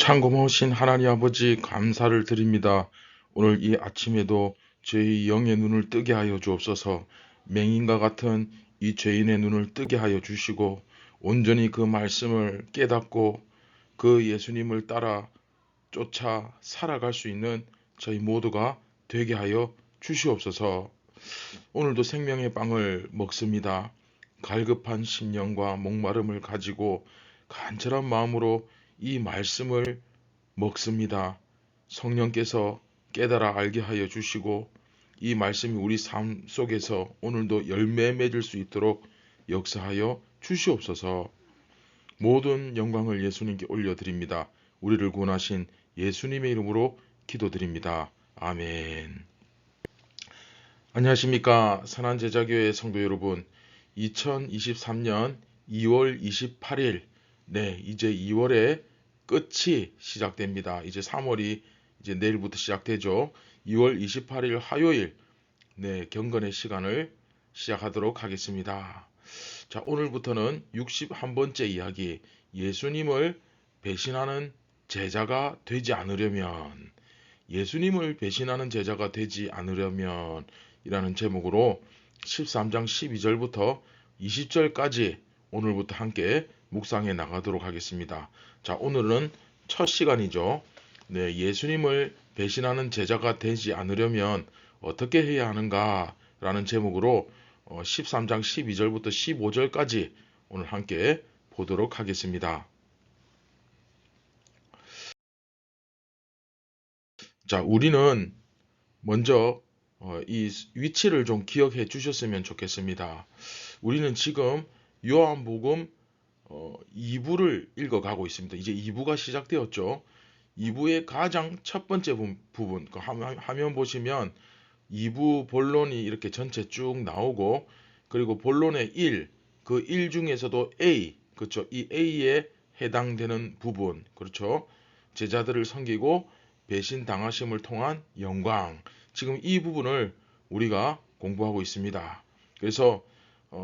참 고마우신 하나님 아버지 감사를 드립니다. 오늘 이 아침에도 저희 영의 눈을 뜨게 하여 주옵소서. 맹인과 같은 이 죄인의 눈을 뜨게 하여 주시고 온전히 그 말씀을 깨닫고 그 예수님을 따라 쫓아 살아갈 수 있는 저희 모두가 되게 하여 주시옵소서. 오늘도 생명의 빵을 먹습니다. 갈급한 심령과 목마름을 가지고 간절한 마음으로 이 말씀을 먹습니다. 성령께서 깨달아 알게 하여 주시고 이 말씀이 우리 삶 속에서 오늘도 열매 맺을 수 있도록 역사하여 주시옵소서. 모든 영광을 예수님께 올려드립니다. 우리를 구원하신 예수님의 이름으로 기도드립니다. 아멘. 안녕하십니까 선한제자교회 성도 여러분. 2023년 2월 28일 이제 2월의 끝이 시작됩니다. 이제 3월이 이제 내일부터 시작되죠. 2월 28일 화요일 경건의 시간을 시작하도록 하겠습니다. 자, 오늘부터는 61번째 이야기, 예수님을 배신하는 제자가 되지 않으려면, 예수님을 배신하는 제자가 되지 않으려면 이라는 제목으로 13장 12절부터 20절까지 오늘부터 함께 묵상해 나가도록 하겠습니다. 자, 오늘은 첫 시간이죠. 예수님을 배신하는 제자가 되지 않으려면 어떻게 해야 하는가 라는 제목으로 13장 12절부터 15절까지 오늘 함께 보도록 하겠습니다. 자, 우리는 먼저 이 위치를 좀 기억해 주셨으면 좋겠습니다. 우리는 지금 요한복음 2부를 읽어가고 있습니다. 이제 2부가 시작되었죠. 2부의 가장 첫 번째 부분, 그 화면 보시면 2부 본론이 이렇게 전체 쭉 나오고, 그리고 본론의 1, 그 1 중에서도 A, 그렇죠. 이 A에 해당되는 부분, 그렇죠. 제자들을 섬기고 배신 당하심을 통한 영광. 지금 이 부분을 우리가 공부하고 있습니다. 그래서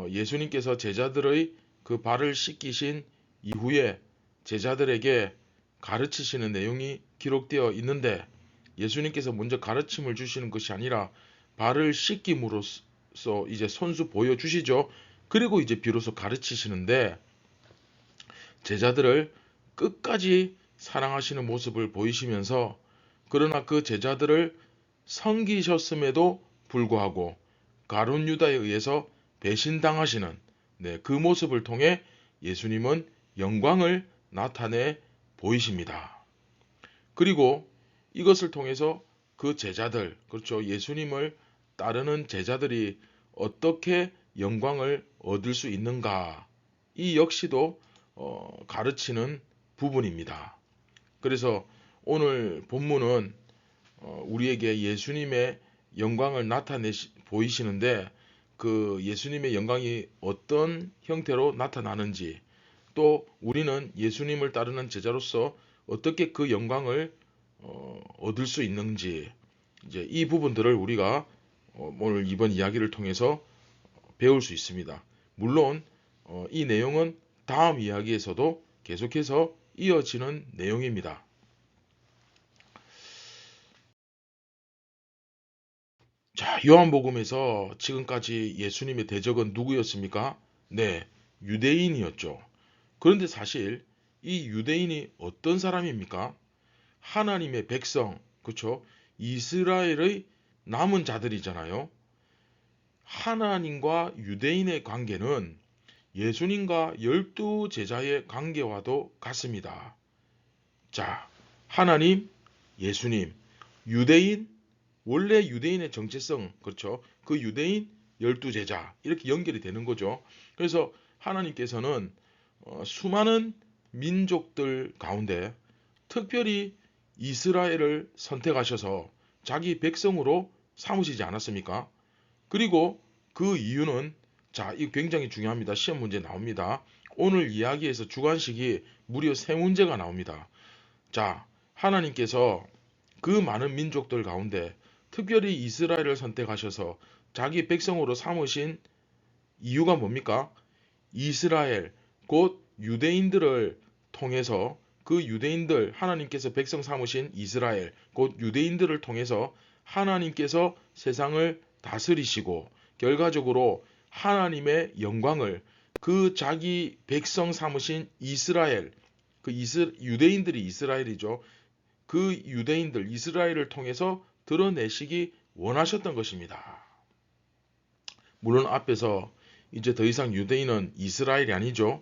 예수님께서 제자들의 그 발을 씻기신 이후에 제자들에게 가르치시는 내용이 기록되어 있는데, 예수님께서 먼저 가르침을 주시는 것이 아니라 발을 씻김으로써 이제 손수 보여주시죠. 그리고 이제 비로소 가르치시는데, 제자들을 끝까지 사랑하시는 모습을 보이시면서, 그러나 그 제자들을 섬기셨음에도 불구하고 가룟 유다에 의해서 배신당하시는 그 모습을 통해 예수님은 영광을 나타내 보이십니다. 그리고 이것을 통해서 그 제자들, 그렇죠, 예수님을 따르는 제자들이 어떻게 영광을 얻을 수 있는가, 이 역시도 가르치는 부분입니다. 그래서 오늘 본문은 우리에게 예수님의 영광을 나타내 보이시는데, 그 예수님의 영광이 어떤 형태로 나타나는지, 또 우리는 예수님을 따르는 제자로서 어떻게 그 영광을 얻을 수 있는지, 이제 이 부분들을 우리가 오늘 이번 이야기를 통해서 배울 수 있습니다. 물론 이 내용은 다음 이야기에서도 계속해서 이어지는 내용입니다. 자, 요한복음에서 지금까지 예수님의 대적은 누구였습니까? 유대인이었죠. 그런데 사실 이 유대인이 어떤 사람입니까? 하나님의 백성, 그렇죠? 이스라엘의 남은 자들이잖아요. 하나님과 유대인의 관계는 예수님과 12제자의 관계와도 같습니다. 자, 하나님, 예수님, 유대인, 원래 유대인의 정체성, 그렇죠? 그 유대인 12제자, 이렇게 연결이 되는 거죠. 그래서 하나님께서는 수많은 민족들 가운데 특별히 이스라엘을 선택하셔서 자기 백성으로 삼으시지 않았습니까? 그리고 그 이유는, 자, 이거 굉장히 중요합니다. 시험 문제 나옵니다. 오늘 이야기에서 주관식이 무려 3문제가 나옵니다. 자, 하나님께서 그 많은 민족들 가운데 특별히 이스라엘을 선택하셔서 자기 백성으로 삼으신 이유가 뭡니까? 이스라엘, 곧 유대인들을 통해서 그 그 유대인들, 하나님께서 백성 삼으신 이스라엘, 곧 유대인들을 통해서 하나님께서 세상을 다스리시고 결과적으로 하나님의 영광을 그 자기 백성 삼으신 이스라엘, 유대인들이 이스라엘이죠. 그 유대인들, 이스라엘을 통해서 드러내시기 원하셨던 것입니다. 물론 앞에서 이제 더 이상 유대인은 이스라엘이 아니죠.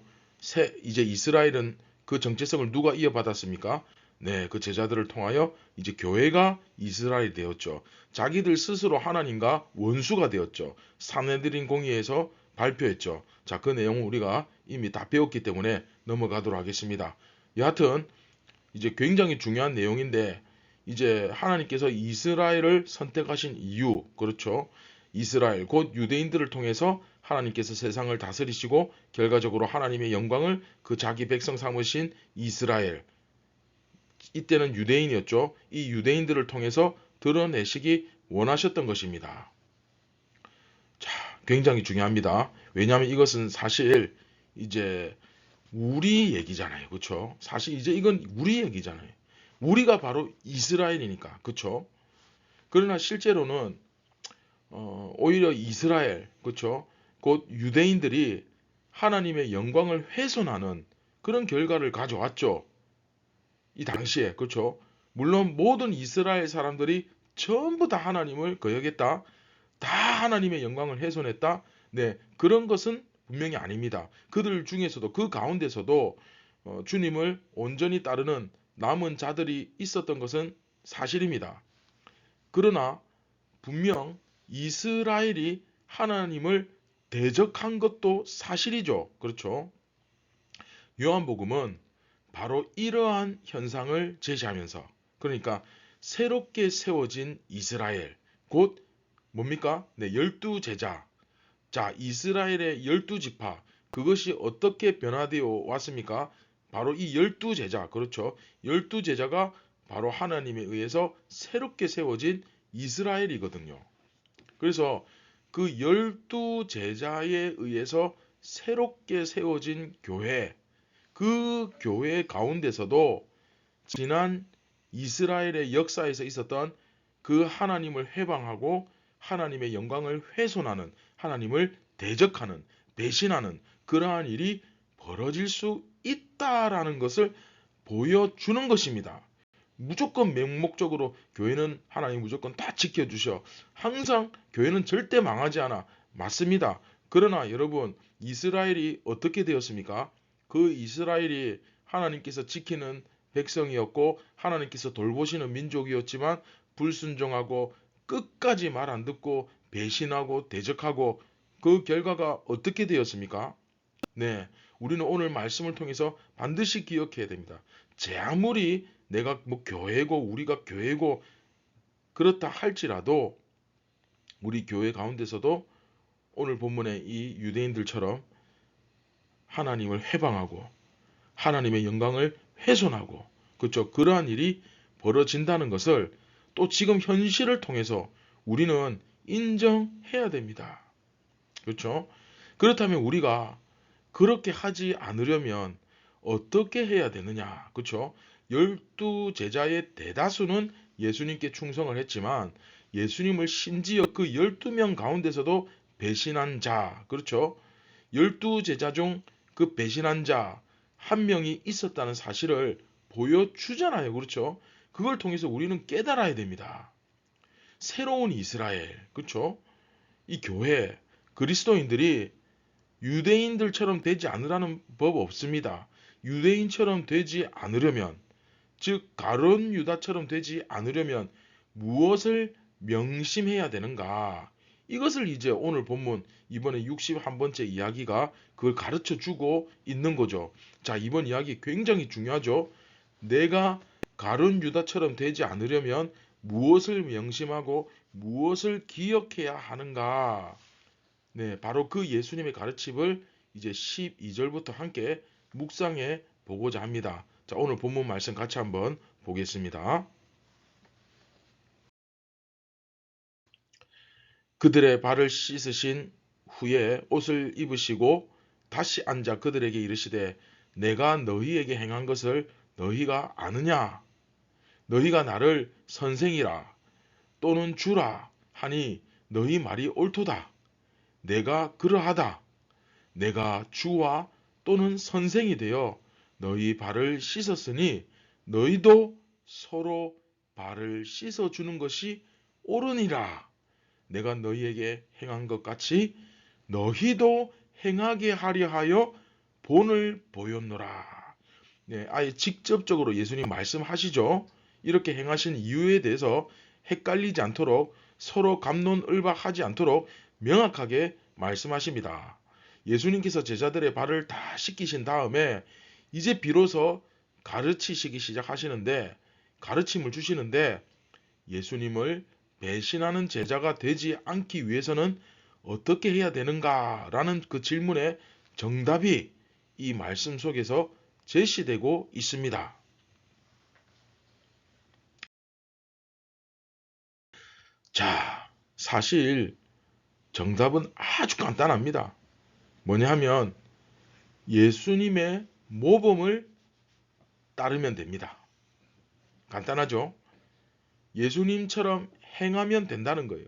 이제 이스라엘은 그 정체성을 누가 이어받았습니까? 네, 그 제자들을 통하여 이제 교회가 이스라엘이 되었죠. 자기들 스스로 하나님과 원수가 되었죠. 산헤드린 공의에서 발표했죠. 자, 그 내용은 우리가 이미 다 배웠기 때문에 넘어가도록 하겠습니다. 여하튼 이제 굉장히 중요한 내용인데 이제 하나님께서 이스라엘을 선택하신 이유, 그렇죠? 이스라엘, 곧 유대인들을 통해서 하나님께서 세상을 다스리시고 결과적으로 하나님의 영광을 그 자기 백성 삼으신 이스라엘, 이때는 유대인이었죠. 이 유대인들을 통해서 드러내시기 원하셨던 것입니다. 자, 굉장히 중요합니다. 왜냐하면 이것은 사실 이제 우리 얘기잖아요. 그렇죠? 사실 이제 이건 우리 얘기잖아요. 우리가 바로 이스라엘이니까. 그렇죠? 그러나 실제로는 오히려 이스라엘, 그렇죠? 곧 유대인들이 하나님의 영광을 훼손하는 그런 결과를 가져왔죠. 이 당시에, 그렇죠? 물론 모든 이스라엘 사람들이 전부 다 하나님을 거역했다. 다 하나님의 영광을 훼손했다. 네, 그런 것은 분명히 아닙니다. 그들 중에서도 그 가운데서도 주님을 온전히 따르는 남은 자들이 있었던 것은 사실입니다. 그러나 분명 이스라엘이 하나님을 대적한 것도 사실이죠. 그렇죠? 요한복음은 바로 이러한 현상을 제시하면서, 그러니까 새롭게 세워진 이스라엘, 곧 뭡니까? 네, 12제자. 자, 이스라엘의 12지파, 그것이 어떻게 변화되어 왔습니까? 바로 이 12제자, 그렇죠? 12제자가 바로 하나님에 의해서 새롭게 세워진 이스라엘이거든요. 그래서 그 12제자에 의해서 새롭게 세워진 교회, 그 교회 가운데서도 지난 이스라엘의 역사에서 있었던 그 하나님을 회방하고 하나님의 영광을 훼손하는, 하나님을 대적하는, 배신하는 그러한 일이 벌어질 수 있다라는 것을 보여주는 것입니다. 무조건 맹목적으로 교회는 하나님 무조건 다 지켜주셔. 항상 교회는 절대 망하지 않아. 맞습니다. 그러나 여러분, 이스라엘이 어떻게 되었습니까? 그 이스라엘이 하나님께서 지키는 백성이었고 하나님께서 돌보시는 민족이었지만 불순종하고 끝까지 말 안 듣고 배신하고 대적하고 그 결과가 어떻게 되었습니까? 네, 우리는 오늘 말씀을 통해서 반드시 기억해야 됩니다. 제 아무리 내가 뭐 교회고 우리가 교회고 그렇다 할지라도 우리 교회 가운데서도 오늘 본문의 이 유대인들처럼 하나님을 회방하고 하나님의 영광을 훼손하고, 그렇죠? 그러한 일이 벌어진다는 것을 또 지금 현실을 통해서 우리는 인정해야 됩니다. 그렇죠? 그렇다면 우리가 그렇게 하지 않으려면 어떻게 해야 되느냐? 그렇죠? 12제자의 대다수는 예수님께 충성을 했지만 예수님을 심지어 그 12명 가운데서도 배신한 자, 그렇죠? 12제자 중 그 배신한 자 한 명이 있었다는 사실을 보여주잖아요. 그렇죠? 그걸 통해서 우리는 깨달아야 됩니다. 새로운 이스라엘, 그렇죠? 이 교회, 그리스도인들이 유대인들처럼 되지 않으라는 법 없습니다. 유대인처럼 되지 않으려면, 즉 가룟 유다처럼 되지 않으려면 무엇을 명심해야 되는가? 이것을 이제 오늘 본문 이번에 61번째 이야기가 그걸 가르쳐 주고 있는 거죠. 자, 이번 이야기 굉장히 중요하죠. 내가 가룟 유다처럼 되지 않으려면 무엇을 명심하고 무엇을 기억해야 하는가? 네, 바로 그 예수님의 가르침을 이제 12절부터 함께 묵상해 보고자 합니다. 자, 오늘 본문 말씀 같이 한번 보겠습니다. 그들의 발을 씻으신 후에 옷을 입으시고 다시 앉아 그들에게 이르시되 내가 너희에게 행한 것을 너희가 아느냐? 너희가 나를 선생이라 또는 주라 하니 너희 말이 옳도다. 내가 그러하다. 내가 주와 또는 선생이 되어 너희 발을 씻었으니 너희도 서로 발을 씻어주는 것이 옳으니라. 내가 너희에게 행한 것 같이 너희도 행하게 하려 하여 본을 보였노라. 네, 아예 직접적으로 예수님 말씀하시죠. 이렇게 행하신 이유에 대해서 헷갈리지 않도록 서로 갑론을박하지 않도록 명확하게 말씀하십니다. 예수님께서 제자들의 발을 다 씻기신 다음에 이제 비로소 가르치시기 시작하시는데 가르침을 주시는데 예수님을 배신하는 제자가 되지 않기 위해서는 어떻게 해야 되는가라는 그 질문의 정답이 이 말씀 속에서 제시되고 있습니다. 자, 사실 정답은 아주 간단합니다. 뭐냐 하면 예수님의 모범을 따르면 됩니다. 간단하죠? 예수님처럼 행하면 된다는 거예요.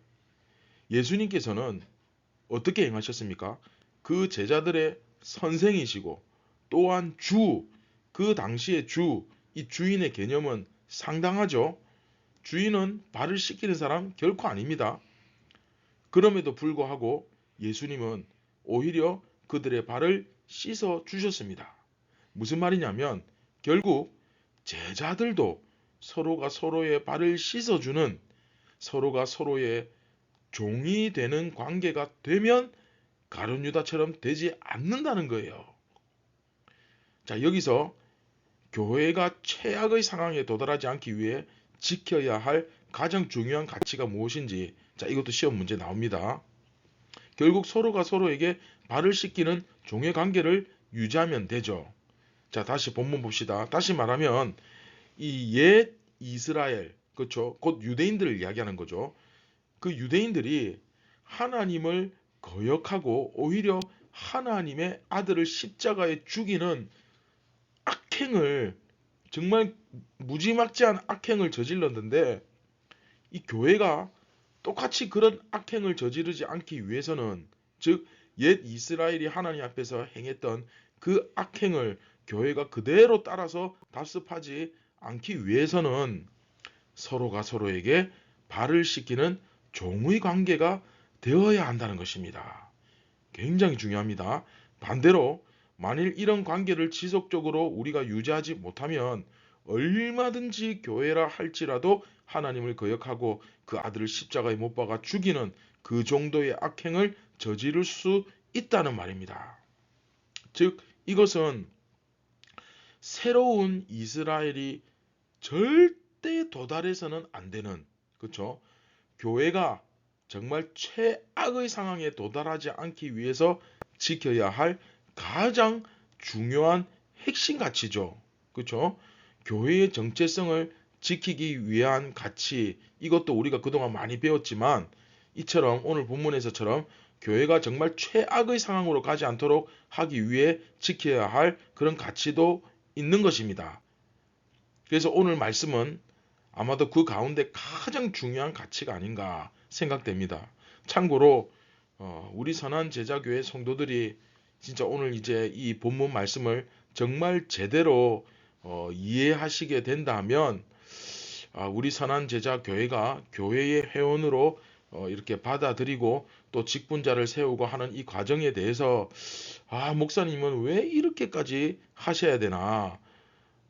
예수님께서는 어떻게 행하셨습니까? 그 제자들의 선생이시고 또한 주, 그 당시의 주, 이 주인의 개념은 상당하죠. 주인은 발을 씻기는 사람 결코 아닙니다. 그럼에도 불구하고 예수님은 오히려 그들의 발을 씻어 주셨습니다. 무슨 말이냐면 결국 제자들도 서로가 서로의 발을 씻어주는 서로가 서로의 종이 되는 관계가 되면 가룟 유다처럼 되지 않는다는 거예요. 자, 여기서 교회가 최악의 상황에 도달하지 않기 위해 지켜야 할 가장 중요한 가치가 무엇인지, 자, 이것도 시험 문제 나옵니다. 결국 서로가 서로에게 발을 씻기는 종의 관계를 유지하면 되죠. 자, 다시 본문 봅시다. 다시 말하면 이 옛 이스라엘, 그렇죠? 곧 유대인들을 이야기하는 거죠. 그 유대인들이 하나님을 거역하고 오히려 하나님의 아들을 십자가에 죽이는 악행을, 정말 무지막지한 악행을 저질렀는데 이 교회가 똑같이 그런 악행을 저지르지 않기 위해서는, 즉 옛 이스라엘이 하나님 앞에서 행했던 그 악행을 교회가 그대로 따라서 답습하지 않기 위해서는 서로가 서로에게 발을 씻기는 종의 관계가 되어야 한다는 것입니다. 굉장히 중요합니다. 반대로 만일 이런 관계를 지속적으로 우리가 유지하지 못하면 얼마든지 교회라 할지라도 하나님을 거역하고 그 아들을 십자가에 못 박아 죽이는 그 정도의 악행을 저지를 수 있다는 말입니다. 즉 이것은 새로운 이스라엘이 절대 도달해서는 안 되는, 그렇죠? 교회가 정말 최악의 상황에 도달하지 않기 위해서 지켜야 할 가장 중요한 핵심 가치죠. 그렇죠? 교회의 정체성을 지키기 위한 가치, 이것도 우리가 그동안 많이 배웠지만 이처럼 오늘 본문에서처럼 교회가 정말 최악의 상황으로 가지 않도록 하기 위해 지켜야 할 그런 가치도 있는 것입니다. 그래서 오늘 말씀은 아마도 그 가운데 가장 중요한 가치가 아닌가 생각됩니다. 참고로 우리 선한 제자교회 성도들이 진짜 오늘 이제 이 본문 말씀을 정말 제대로 이해하시게 된다면 우리 선한 제자교회가 교회의 회원으로 이렇게 받아들이고 또 직분자를 세우고 하는 이 과정에 대해서 목사님은 왜 이렇게까지 하셔야 되나?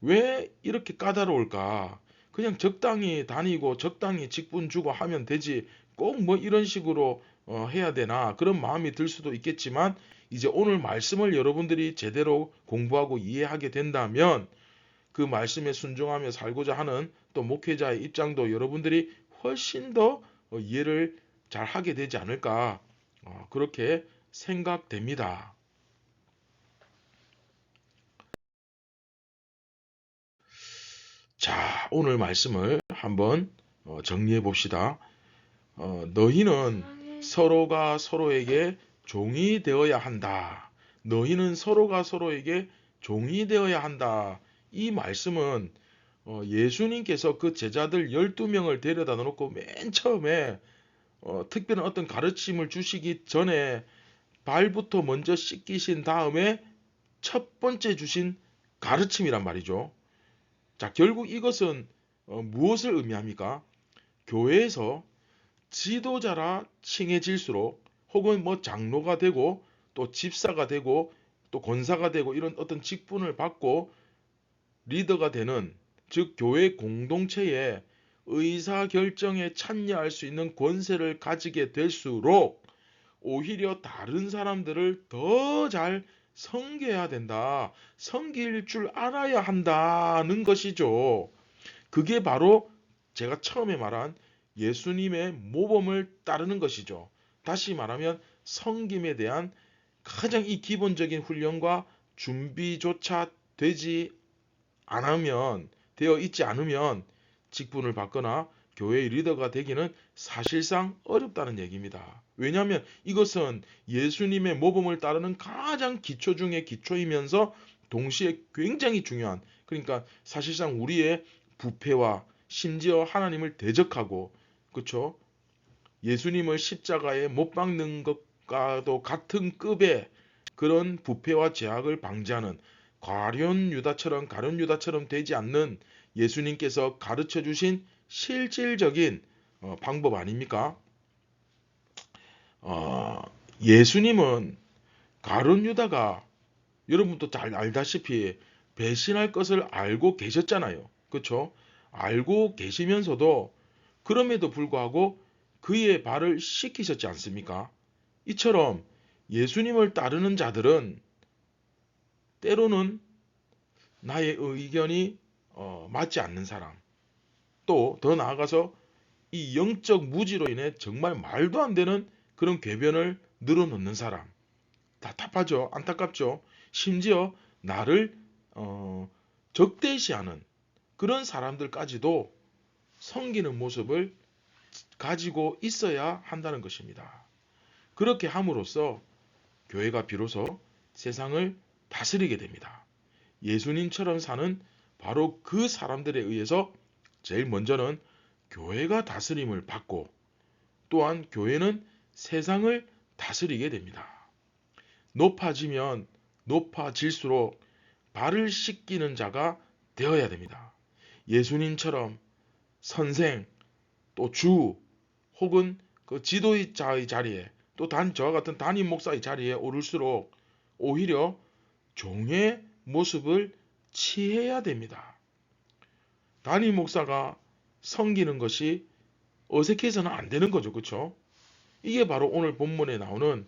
왜 이렇게 까다로울까? 그냥 적당히 다니고 적당히 직분 주고 하면 되지 꼭 뭐 이런 식으로 해야 되나? 그런 마음이 들 수도 있겠지만 이제 오늘 말씀을 여러분들이 제대로 공부하고 이해하게 된다면 그 말씀에 순종하며 살고자 하는 또 목회자의 입장도 여러분들이 훨씬 더 이해를 잘 하게 되지 않을까 그렇게 생각됩니다. 자, 오늘 말씀을 한번 정리해 봅시다. 너희는 서로가 서로에게 종이 되어야 한다. 너희는 서로가 서로에게 종이 되어야 한다. 이 말씀은 예수님께서 그 제자들 12명을 데려다 놓고 맨 처음에 특별한 어떤 가르침을 주시기 전에 발부터 먼저 씻기신 다음에 첫 번째 주신 가르침이란 말이죠. 자, 결국 이것은 무엇을 의미합니까? 교회에서 지도자라 칭해질수록 혹은 뭐 장로가 되고 또 집사가 되고 또 권사가 되고 이런 어떤 직분을 받고 리더가 되는, 즉 교회 공동체의 의사결정에 참여할 수 있는 권세를 가지게 될수록 오히려 다른 사람들을 더 잘 섬겨야 된다. 섬길 줄 알아야 한다는 것이죠. 그게 바로 제가 처음에 말한 예수님의 모범을 따르는 것이죠. 다시 말하면 섬김에 대한 가장 이 기본적인 훈련과 준비조차 되어 있지 않으면 직분을 받거나 교회의 리더가 되기는 사실상 어렵다는 얘기입니다. 왜냐하면 이것은 예수님의 모범을 따르는 가장 기초 중의 기초이면서 동시에 굉장히 중요한, 그러니까 사실상 우리의 부패와 심지어 하나님을 대적하고, 그렇죠? 예수님을 십자가에 못 박는 것과도 같은 급의 그런 부패와 죄악을 방지하는 가룟 유다처럼 되지 않는 예수님께서 가르쳐 주신 실질적인 방법 아닙니까? 예수님은 가룟 유다가 여러분도 잘 알다시피 배신할 것을 알고 계셨잖아요. 그렇죠? 알고 계시면서도 그럼에도 불구하고 그의 발을 씻기셨지 않습니까? 이처럼 예수님을 따르는 자들은 때로는 나의 의견이 맞지 않는 사람, 또 더 나아가서 이 영적 무지로 인해 정말 말도 안 되는 그런 궤변을 늘어놓는 사람, 답답하죠, 안타깝죠. 심지어 나를 적대시하는 그런 사람들까지도 섬기는 모습을 가지고 있어야 한다는 것입니다. 그렇게 함으로써 교회가 비로소 세상을 다스리게 됩니다. 예수님처럼 사는 바로 그 사람들에 의해서 제일 먼저는 교회가 다스림을 받고, 또한 교회는 세상을 다스리게 됩니다. 높아지면 높아질수록 발을 씻기는 자가 되어야 됩니다. 예수님처럼 선생, 또 주, 혹은 그 지도자의 자리에, 또 저와 같은 담임 목사의 자리에 오를수록 오히려 종의 모습을 취해야 됩니다. 담임 목사가 섬기는 것이 어색해서는 안 되는 거죠. 그렇죠? 이게 바로 오늘 본문에 나오는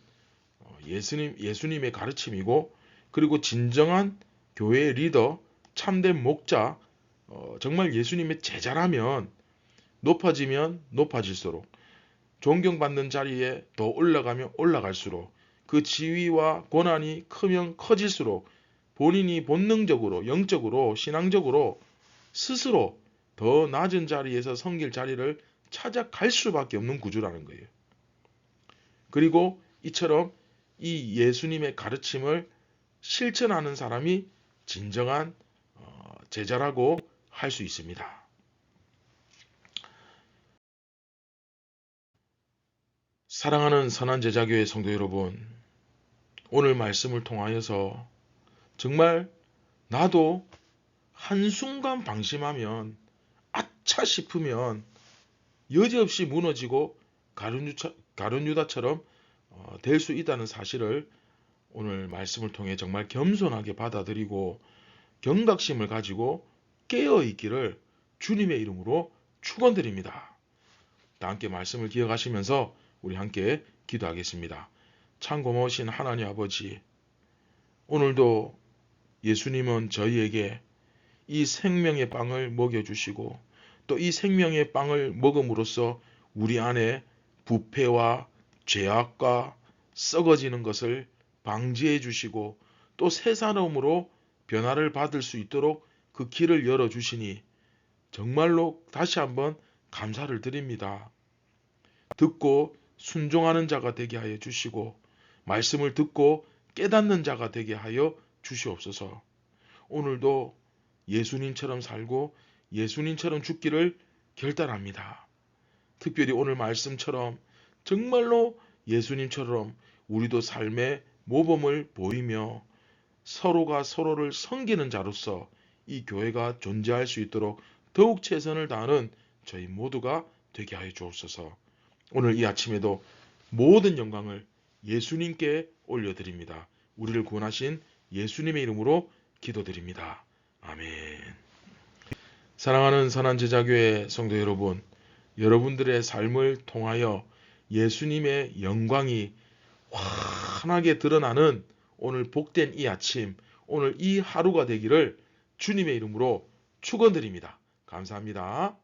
예수님의 가르침이고, 그리고 진정한 교회의 리더, 참된 목자, 정말 예수님의 제자라면 높아지면 높아질수록, 존경받는 자리에 더 올라가면 올라갈수록, 그 지위와 권한이 크면 커질수록 본인이 본능적으로, 영적으로, 신앙적으로 스스로 더 낮은 자리에서 섬길 자리를 찾아갈 수밖에 없는 구조라는 거예요. 그리고 이처럼 이 예수님의 가르침을 실천하는 사람이 진정한 제자라고 할 수 있습니다. 사랑하는 선한 제자교회 성도 여러분, 오늘 말씀을 통하여서 정말 나도 한순간 방심하면 아차 싶으면 여지없이 무너지고 가룟 유다처럼 될 수 있다는 사실을 오늘 말씀을 통해 정말 겸손하게 받아들이고 경각심을 가지고 깨어 있기를 주님의 이름으로 축원드립니다. 다 함께 말씀을 기억하시면서 우리 함께 기도하겠습니다. 참 고마우신 하나님 아버지, 오늘도 예수님은 저희에게 이 생명의 빵을 먹여주시고, 또 이 생명의 빵을 먹음으로써 우리 안에 부패와 죄악과 썩어지는 것을 방지해 주시고, 또 새 사람으로 변화를 받을 수 있도록 그 길을 열어주시니 정말로 다시 한번 감사를 드립니다. 듣고 순종하는 자가 되게 하여 주시고, 말씀을 듣고 깨닫는 자가 되게 하여 주시옵소서. 오늘도 예수님처럼 살고 예수님처럼 죽기를 결단합니다. 특별히 오늘 말씀처럼 정말로 예수님처럼 우리도 삶의 모범을 보이며 서로가 서로를 섬기는 자로서 이 교회가 존재할 수 있도록 더욱 최선을 다하는 저희 모두가 되게 하여 주옵소서. 오늘 이 아침에도 모든 영광을 예수님께 올려드립니다. 우리를 구원하신 예수님의 이름으로 기도드립니다. 아멘. 사랑하는 선한제자교회 성도 여러분, 여러분들의 삶을 통하여 예수님의 영광이 환하게 드러나는 오늘 복된 이 아침, 오늘 이 하루가 되기를 주님의 이름으로 축원드립니다. 감사합니다.